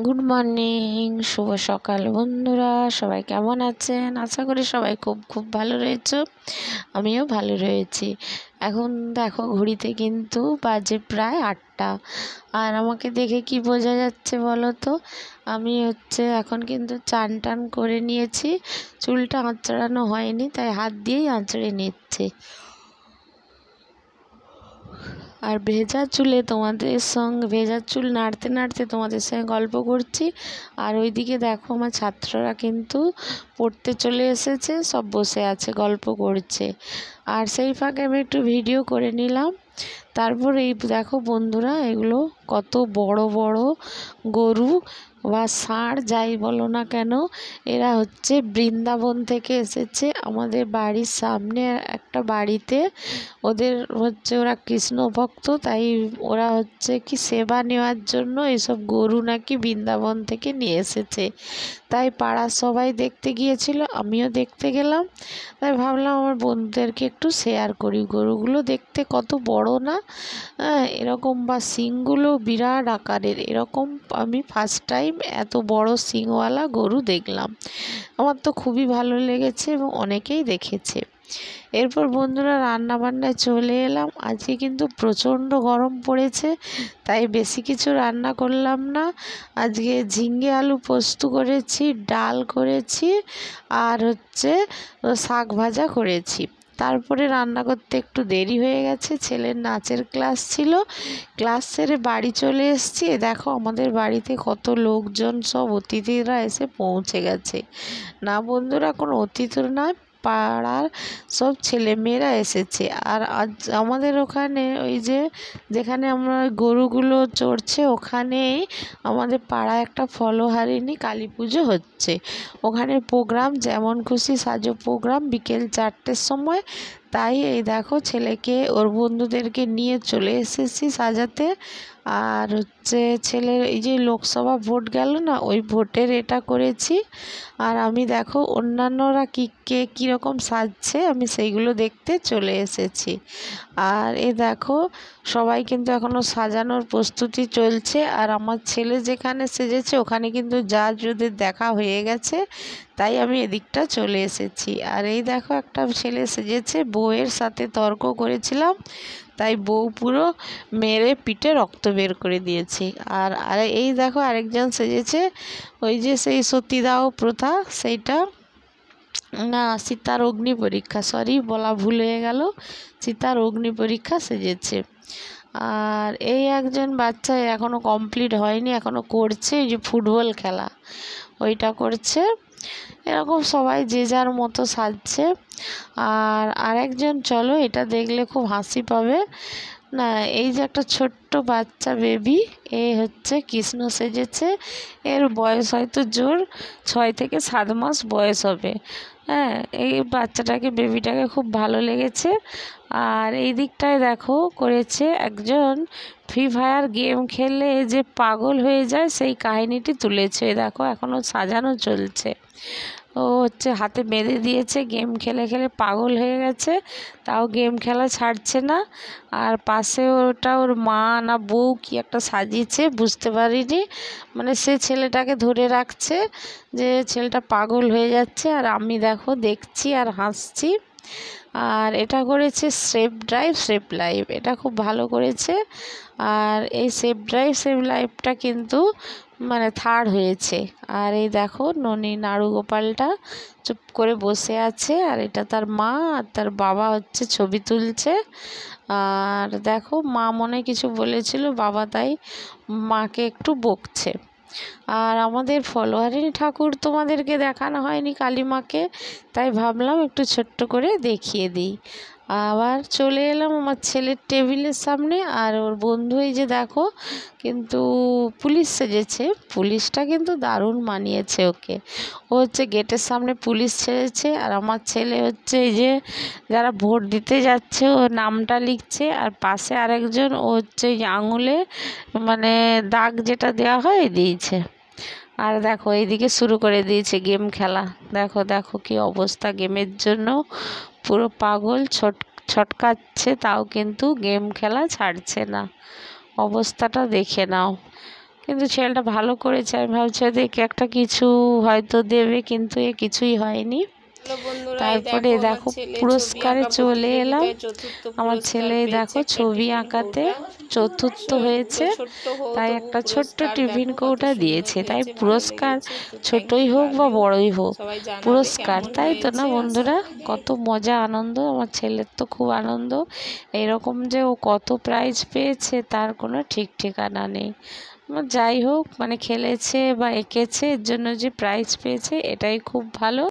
Good morning, শুভ সকাল বন্ধুরা। সবাই কেমন আছেন? আশা করি সবাই খুব খুব ভালো রয়েছে। আমিও ভালো রয়েছি। এখন দেখো ঘড়িতে কিন্তু বাজে প্রায় 8টা। আর আমাকে দেখে কি বোঝা যাচ্ছে বলো তো? আমি এখন কিন্তু চান টান করে নিয়েছি। চুলটা আঁচড়ানো হয়নি, তাই হাত দিয়েই আঁচড়ে নিচ্ছে। আর ভেজা চুল নাড়তে নাড়তে তোমাদের সঙ্গে গল্প করছি। আর ওইদিকে দেখো আমার ছাত্ররা কিন্তু পড়তে চলে এসেছে, সব বসে আছে গল্প করছে। আর সেই ফাঁকে আমি একটু ভিডিও করে নিলাম। তারপর এই দেখো বন্ধুরা, এগুলো কত বড় বড় গরু বা ষাঁড় যাই বলো না কেন, এরা বৃন্দাবন থেকে এসেছে আমাদের বাড়ির সামনে একটা বাড়িতে। ওরা কৃষ্ণ ভক্ত, তাই ওরা কি সেবা নেওয়ার জন্য এসব গরু নাকি বৃন্দাবন থেকে নিয়ে এসেছে। তাই পাড়ার সবাই দেখতে গিয়েছিল, আমিও দেখতে গেলাম। তাই ভাবলাম আমার বন্ধুদেরকে একটু শেয়ার করি। গরুগুলো দেখতে কত বড় না, এরকম বা শিংগুলো বিরাট আকারের। এরকম আমি ফার্স্ট টাইম এত বড় শিংওয়ালা গরু দেখলাম। আমার তো খুবই ভালো লেগেছে এবং অনেকেই দেখেছে। এরপর বন্ধুরা রান্না বান্নায় চলে এলাম। আজকে কিন্তু প্রচণ্ড গরম পড়েছে, তাই বেশি কিছু রান্না করলাম না। আজকে ঝিঙে আলু পোস্ত করেছি, ডাল করেছি, আর শাক ভাজা করেছি। তারপরে রান্না করতে একটু দেরি হয়ে গেছে, ছেলের নাচের ক্লাস ছিল। ক্লাস সেরে বাড়ি চলে এসেছি। দেখো আমাদের বাড়িতে কত লোকজন, সব অতিথিরা এসে পৌঁছে গেছে। না বন্ধুরা, কোনো অতিথি নয়, পাড়ার সব ছেলেমেয়েরা এসেছে। আর আজ আমাদের ওখানে যেখানে আমরা গরুগুলো চড়ছে, ওখানেই আমাদের পাড়ায় একটা ফলহারিণী কালী পুজো হচ্ছে। ওখানে প্রোগ্রাম, যেমন খুশি সাজো প্রোগ্রাম, বিকেল 4টের সময়। তাই এই দেখো ছেলেকে ওর বন্ধুদেরকে নিয়ে চলে এসেছি সাজাতে। আর ছেলের এই যে লোকসভা ভোট গেল না, ওই ভোটের এটা করেছি। আর আমি দেখো অন্যান্যরা কে কীরকম সাজছে, আমি সেইগুলো দেখতে চলে এসেছি। আর দেখো সবাই কিন্তু এখনও সাজানোর প্রস্তুতি চলছে। আর আমার ছেলে যেখানে সেজেছে ওখানে কিন্তু জাজদের দেখা হয়ে গেছে, তাই আমি এদিকটা চলে এসেছি। আর এই দেখো একটা ছেলে সেজেছে, বউয়ের সাথে তর্ক করেছিলাম, তাই বউ পুরো মেরে পিঠে রক্ত বের করে দিয়েছে। আর এই দেখো আরেকজন সেজেছে, সেই সতীদাহ প্রথা, সেইটা না, সীতার অগ্নি পরীক্ষা, সরি বলা ভুল হয়ে গেল, সীতার অগ্নি পরীক্ষা সেজেছে। আর এই একজন বাচ্চা এখনও কমপ্লিট হয়নি, এখনও করছে, এই যে ফুটবল খেলা ওইটা করছে। এরকম সবাই যে যার মতো সাজছে। আর আরেকজন, চলো এটা দেখলে খুব হাসি পাবে না, এই যে একটা ছোট্ট বাচ্চা বেবি, কৃষ্ণ সেজেছে। এর বয়স হয়তো জোর 6 থেকে 7 মাস বয়স হবে। এই বেবিটাকে খুব ভালো লেগেছে। আর এই দিকটায় দেখো করেছে একজন ফ্রি ফায়ার গেম খেলে যে পাগল হয়ে যায়, সেই কাহিনীটি তুলেছে। দেখো এখনও সাজানো চলছে। ও হাতে বেঁধে দিয়েছে, গেম খেলে খেলে পাগল হয়ে গেছে, তাও গেম খেলা ছাড়ছে না। আর পাশে ওর মা না বউ কি একটা সাজিয়েছে, বুঝতে পারিনি। মানে সে ছেলেটাকে ধরে রাখছে, যে ছেলেটা পাগল হয়ে যাচ্ছে। আর আমি দেখো দেখছি আর হাসছি। আর এটা করেছে সেভ ড্রাইভ সেভ লাইফ, এটা খুব ভালো করেছে। আর এই সেভ ড্রাইভ সেভ লাইফটা কিন্তু মানে 3rd হয়েছে। আর এই দেখো ননী নাড়ু গোপালটা চুপ করে বসে আছে, আর এটা তার মা আর তার বাবা ছবি তুলছে। আর দেখো মা মনে কিছু বলেছিল, বাবা তাই মাকে একটু বকছে। আর আমাদের ফলোয়ারিনী ঠাকুর তোমাদেরকে দেখানো হয়নি, কালী মাকে, তাই ভাবলাম একটু ছোট্ট করে দেখিয়ে দিই। আবার চলে এলাম আমার ছেলের টেবিলের সামনে। আর ওর বন্ধু এই যে দেখো কিন্তু পুলিশ সেজেছে, পুলিশটা কিন্তু দারুণ মানিয়েছে ওকে। ও গেটের সামনে পুলিশ ছেড়েছে। আর আমার ছেলে এই যে যারা ভোট দিতে যাচ্ছে ও নামটা লিখছে। আর পাশে আরেকজন ও এই আঙুলে মানে দাগ যেটা দেওয়া হয় দিয়েছে। আর দেখো এইদিকে শুরু করে দিয়েছে গেম খেলা। দেখো দেখো কি অবস্থা, গেমের জন্য পুরো পাগল, ছটকাচ্ছে, তাও কিন্তু গেম খেলা ছাড়ছে না। অবস্থাটা দেখে নাও। কিন্তু ছেলেটা ভালো করেছে। আমি ভাবছি হয়তো একে একটা কিছু হয়তো দেবে, কিন্তু এ কিছুই হয়নি। তারপরে দেখো পুরস্কারে চলে এলাম। আমার ছেলে দেখো ছবি আঁকাতে চতুর্থ হয়েছে, তাই একটা ছোট্ট টিফিন কৌটা দিয়েছে। তাই পুরস্কার ছোটই হোক বা বড়ই হোক, পুরস্কার, তাই তো না বন্ধুরা? কত মজা আনন্দ, আমার ছেলের তো খুব আনন্দ। এরকম যে ও কত প্রাইজ পেয়েছে তার কোনো ঠিক ঠিকানা নেই। যাই হোক, মানে খেলেছে বা এঁকেছে, এর জন্য যে প্রাইজ পেয়েছে এটাই খুব ভালো।